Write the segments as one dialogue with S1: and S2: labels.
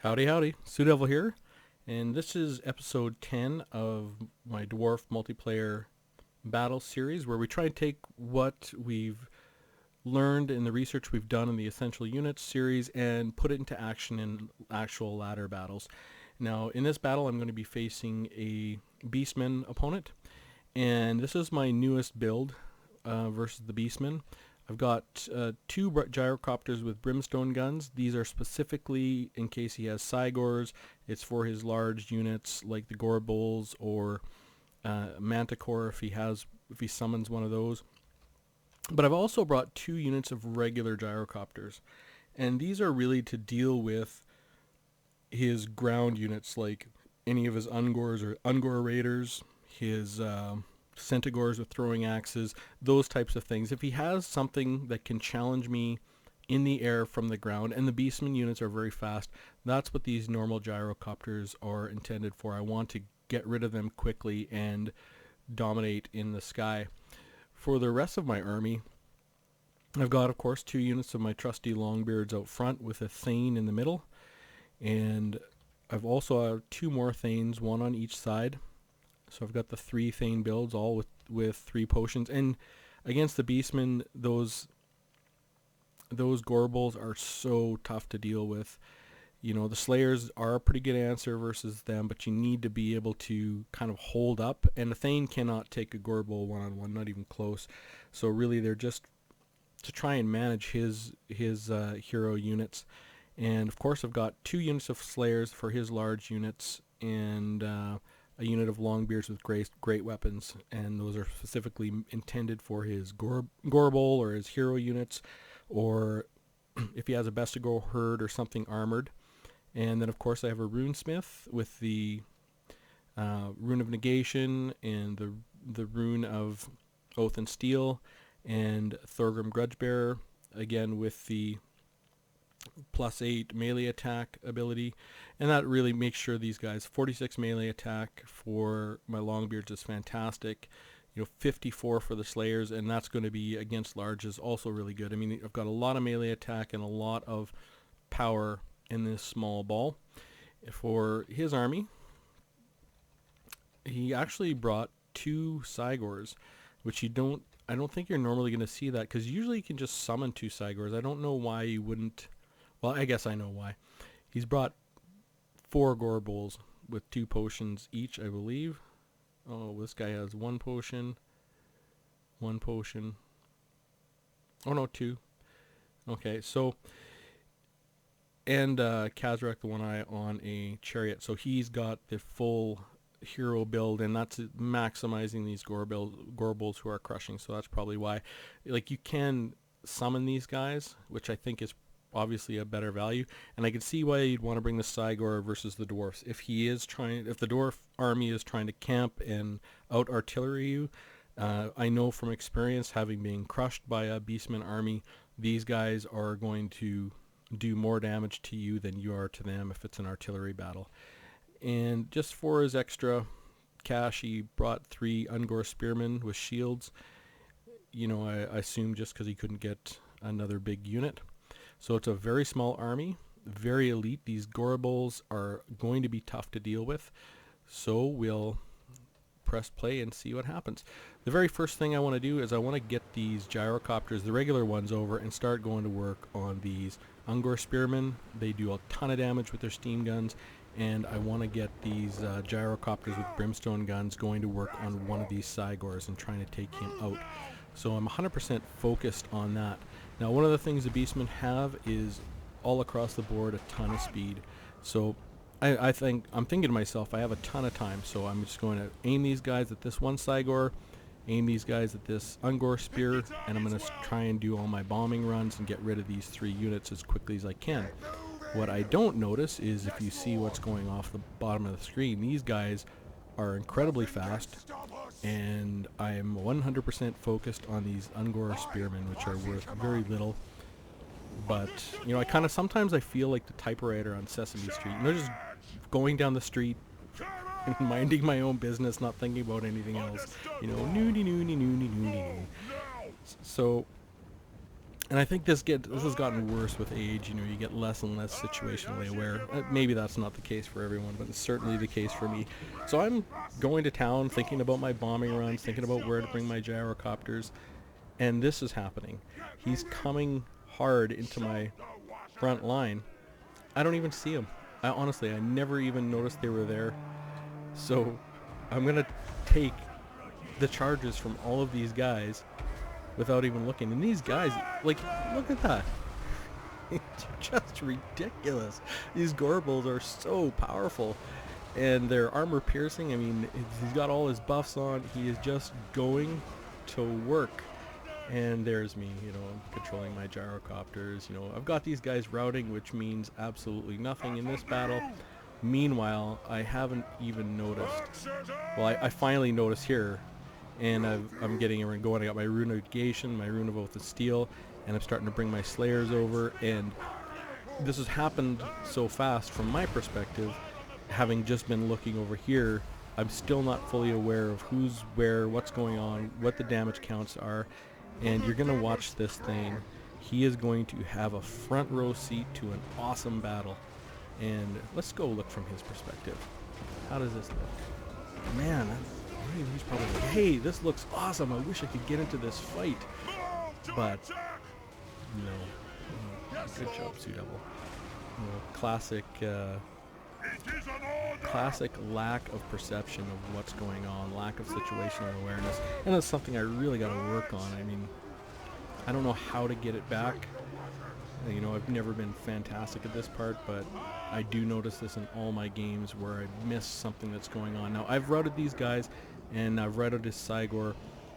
S1: Howdy, howdy. Sue Devil here, and this is episode 10 of my Dwarf multiplayer battle series, where we try and take what we've learned in the research we've done in the Essential Units series and put it into action in actual ladder battles. Now, in this battle, I'm going to be facing a Beastmen opponent, and this is my newest build versus the Beastmen. I've got two gyrocopters with brimstone guns. These are specifically in case he has Cygors. It's for his large units like the Gore Bulls or Manticore if he summons one of those. But I've also brought two units of regular gyrocopters, and these are really to deal with his ground units like any of his Ungors or Ungor Raiders, his Centaurs with throwing axes, those types of things. If he has something that can challenge me in the air from the ground, and the Beastmen units are very fast, that's what these normal gyrocopters are intended for. I want to get rid of them quickly and dominate in the sky. For the rest of my army, I've got, of course, two units of my trusty Longbeards out front with a Thane in the middle, and I've also two more Thanes, one on each side. So I've got the three Thane builds, all with three potions. And against the Beastmen, those Gore Bulls are so tough to deal with. You know, the Slayers are a pretty good answer versus them, but you need to be able to kind of hold up. And the Thane cannot take a Gore Bull one-on-one, not even close. So really, they're just to try and manage his hero units. And of course, I've got two units of Slayers for his large units, and a unit of Longbeards with great weapons, and those are specifically intended for his Gore Bull or his hero units, or if he has a Bestigo herd or something armored. And then of course I have a Runesmith with the Rune of Negation and the Rune of Oath and Steel, and Thorgrim Grudgebearer, again with the +8 melee attack ability, and that really makes sure these guys 46 melee attack for my Longbeards is fantastic. 54 for the Slayers, and that's going to be against larges also really good. I mean, I've got a lot of melee attack and a lot of power in this small ball. For his army, he actually brought two Cygors, which I don't think you're normally going to see that, because usually you can just summon two Cygors. I don't know why you wouldn't. Well, I guess I know why. He's brought 4 Gore Bulls with 2 potions each, I believe. Oh, this guy has 1 potion. 1 potion. Oh, no, 2. Okay, so... And Kazrak the One-Eye on a chariot. So he's got the full hero build, and that's maximizing these Gore Bulls who are crushing. So that's probably why. Like, you can summon these guys, which I think is obviously a better value, and I can see why you'd want to bring the Cygor versus the Dwarfs. If the Dwarf army is trying to camp and out artillery you, I know from experience, having been crushed by a Beastman army, these guys are going to do more damage to you than you are to them if it's an artillery battle. And just for his extra cash, he brought 3 Ungor Spearmen with shields. I assume just because he couldn't get another big unit. So it's a very small army, very elite. These Gore Bulls are going to be tough to deal with. So we'll press play and see what happens. The very first thing I want to do is I want to get these gyrocopters, the regular ones, over and start going to work on these Ungor Spearmen. They do a ton of damage with their steam guns, and I want to get these gyrocopters with brimstone guns going to work on one of these Cygors and trying to take him out. So I'm 100% focused on that. Now, one of the things the Beastmen have is all across the board a ton of speed. So I'm thinking to myself, I have a ton of time, so I'm just going to aim these guys at this one Cygor, aim these guys at this Ungor Spear, and I'm going to try and do all my bombing runs and get rid of these 3 units as quickly as I can. What I don't notice is, if you see what's going off the bottom of the screen, these guys are incredibly fast, and I am 100% focused on these Ungor Spearmen, which are worth very little. But, sometimes I feel like the typewriter on Sesame Street. They're just going down the street, minding my own business, not thinking about anything else. Noody. So And I think this has gotten worse with age. You know, you get less and less situationally aware. Maybe that's not the case for everyone, but it's certainly the case for me. So I'm going to town, thinking about my bombing runs, thinking about where to bring my gyrocopters, and this is happening. He's coming hard into my front line. I don't even see him. Honestly, I never even noticed they were there. So I'm going to take the charges from all of these guys without even looking. And these guys, like, look at that. It's just ridiculous. These Gore Bulls are so powerful. And they're armor piercing. I mean, he's got all his buffs on. He is just going to work. And there's me, you know, controlling my gyrocopters. You know, I've got these guys routing, which means absolutely nothing in this battle. Meanwhile, I haven't even noticed. Well, I finally noticed here. And I'm getting everyone going. I got my Rune of Negation, my Rune of Oath of Steel, and I'm starting to bring my Slayers over. And this has happened so fast from my perspective, having just been looking over here. I'm still not fully aware of who's where, what's going on, what the damage counts are. And you're going to watch this thing. He is going to have a front row seat to an awesome battle. And let's go look from his perspective. How does this look? Man, he's probably like, hey, this looks awesome. I wish I could get into this fight. But, no. Good job, Sea Devil. You know, classic lack of perception of what's going on, lack of situational awareness. And that's something I really got to work on. I mean, I don't know how to get it back. You know, I've never been fantastic at this part, but I do notice this in all my games where I miss something that's going on. Now, I've routed these guys, and I've routed his Sigor.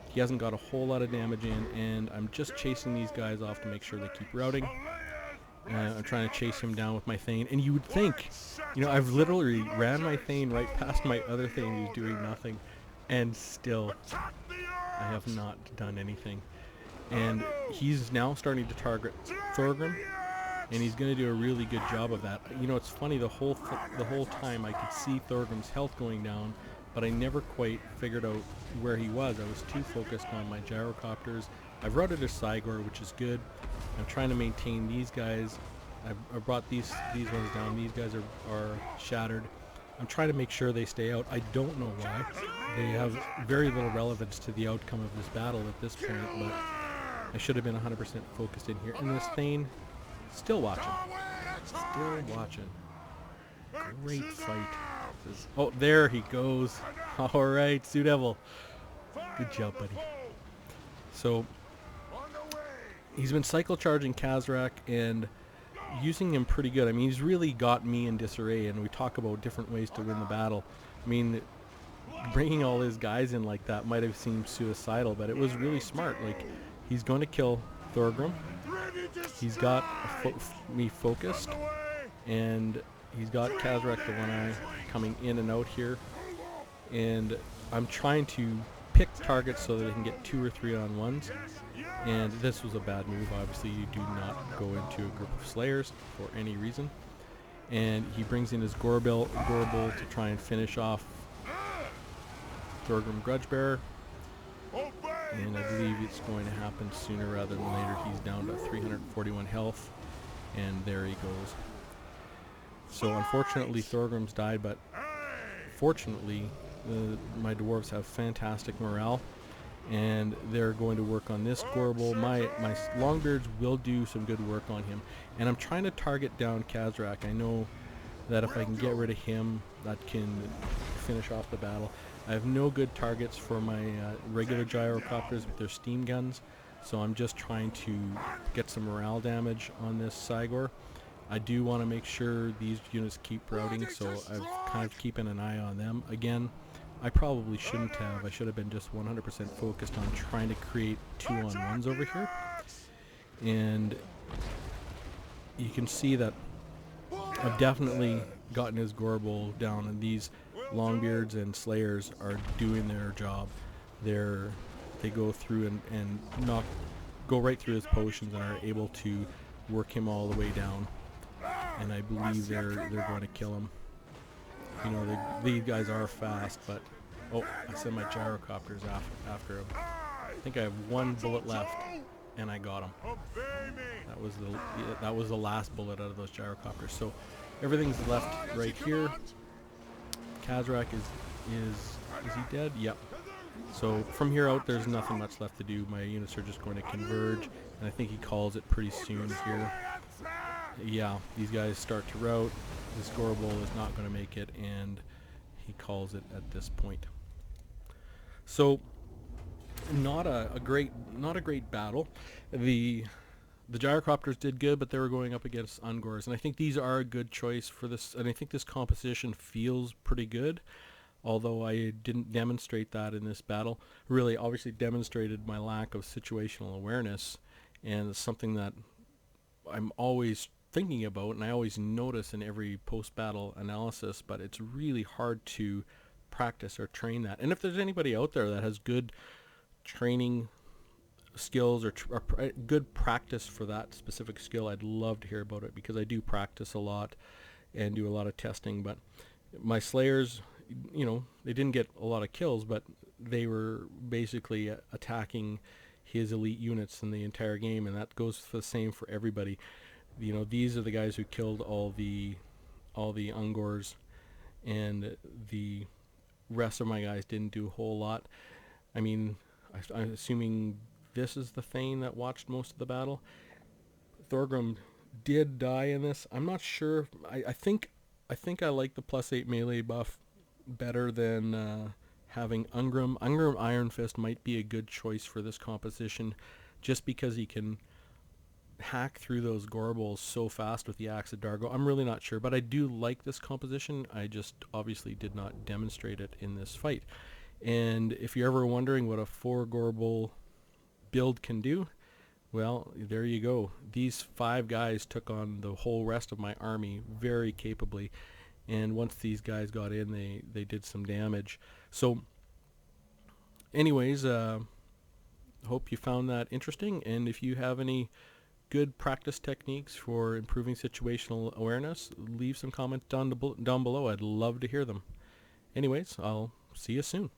S1: He hasn't got a whole lot of damage in, and I'm just chasing these guys off to make sure they keep routing. I'm trying to chase him down with my Thane, and you would think, you know, I've literally ran my Thane right past my other Thane who's doing nothing, and still, I have not done anything. And he's now starting to target Thorgrim, and he's going to do a really good job of that. You know, it's funny, the whole time I could see Thorgrim's health going down, but I never quite figured out where he was. I was too focused on my gyrocopters. I've routed a Sigor, which is good. I'm trying to maintain these guys. I brought these ones down. These guys are shattered. I'm trying to make sure they stay out. I don't know why. They have very little relevance to the outcome of this battle at this point, but I should have been 100% focused in here. And this Thane, still watching. Still watching. Great fight. Oh, there he goes. Alright, Sea Devil. Good job, buddy. So, he's been cycle charging Khazrak and using him pretty good. I mean, he's really got me in disarray, and we talk about different ways to win the battle. I mean, bringing all his guys in like that might have seemed suicidal, but it was really smart. Like, he's going to kill Thorgrim. He's got me focused, and he's got Khazrak the One Eye coming in and out here. And I'm trying to pick targets so that they can get 2 or 3 on ones. And this was a bad move. Obviously, you do not go into a group of Slayers for any reason. And he brings in his Gore Bull to try and finish off Thorgrim Grudgebearer. And I believe it's going to happen sooner rather than later. He's down to 341 health, and there he goes. So unfortunately Thorgrim's died, but fortunately my dwarves have fantastic morale, and they're going to work on this Gore Bull. My Longbeards will do some good work on him, and I'm trying to target down Khazrak. I know that if I can get rid of him, that can finish off the battle. I have no good targets for my regular gyrocopters with their steam guns, so I'm just trying to get some morale damage on this Sigor. I do want to make sure these units keep routing, so I'm kind of keeping an eye on them. Again, I probably shouldn't have. I should have been just 100% focused on trying to create 2-on-1s over here. And you can see that I've definitely gotten his Gore Bull down, and these Longbeards and Slayers are doing their job. They go through and go right through his potions and are able to work him all the way down. And I believe they're going to kill him. You know, these guys are fast, but oh, I sent my gyrocopters after him. I think I have 1 bullet left, and I got him. That was the last bullet out of those gyrocopters. So everything's left right here. Kazrak is he dead? Yep. So from here out, there's nothing much left to do. My units are just going to converge, and I think he calls it pretty soon here. Yeah, these guys start to rout. This Gore Bull is not going to make it, and he calls it at this point. So not a great battle. The gyrocopters did good, but they were going up against Ungors, and I think these are a good choice for this. And I think this composition feels pretty good, although I didn't demonstrate that in this battle. Really, obviously demonstrated my lack of situational awareness, and it's something that I'm always thinking about, and I always notice in every post-battle analysis, but it's really hard to practice or train that. And if there's anybody out there that has good training skills or good practice for that specific skill, I'd love to hear about it, because I do practice a lot and do a lot of testing. But my Slayers, you know, they didn't get a lot of kills, but they were basically attacking his elite units in the entire game, and that goes for the same for everybody. You know, these are the guys who killed all the Ungors, and the rest of my guys didn't do a whole lot. I mean, I'm assuming this is the Thane that watched most of the battle. Thorgrim did die in this. I'm not sure. I think I like the +8 melee buff better than having Ungrim. Ungrim Iron Fist might be a good choice for this composition, just because he can hack through those Gore Bulls so fast with the Axe of Dargo. I'm really not sure, but I do like this composition. I just obviously did not demonstrate it in this fight. And if you're ever wondering what a 4 Gore Bull build can do, well, there you go. These 5 guys took on the whole rest of my army very capably, and once these guys got in, they did some damage. So anyways, hope you found that interesting, and if you have any good practice techniques for improving situational awareness, leave some comments down below. I'd love to hear them. Anyways, I'll see you soon.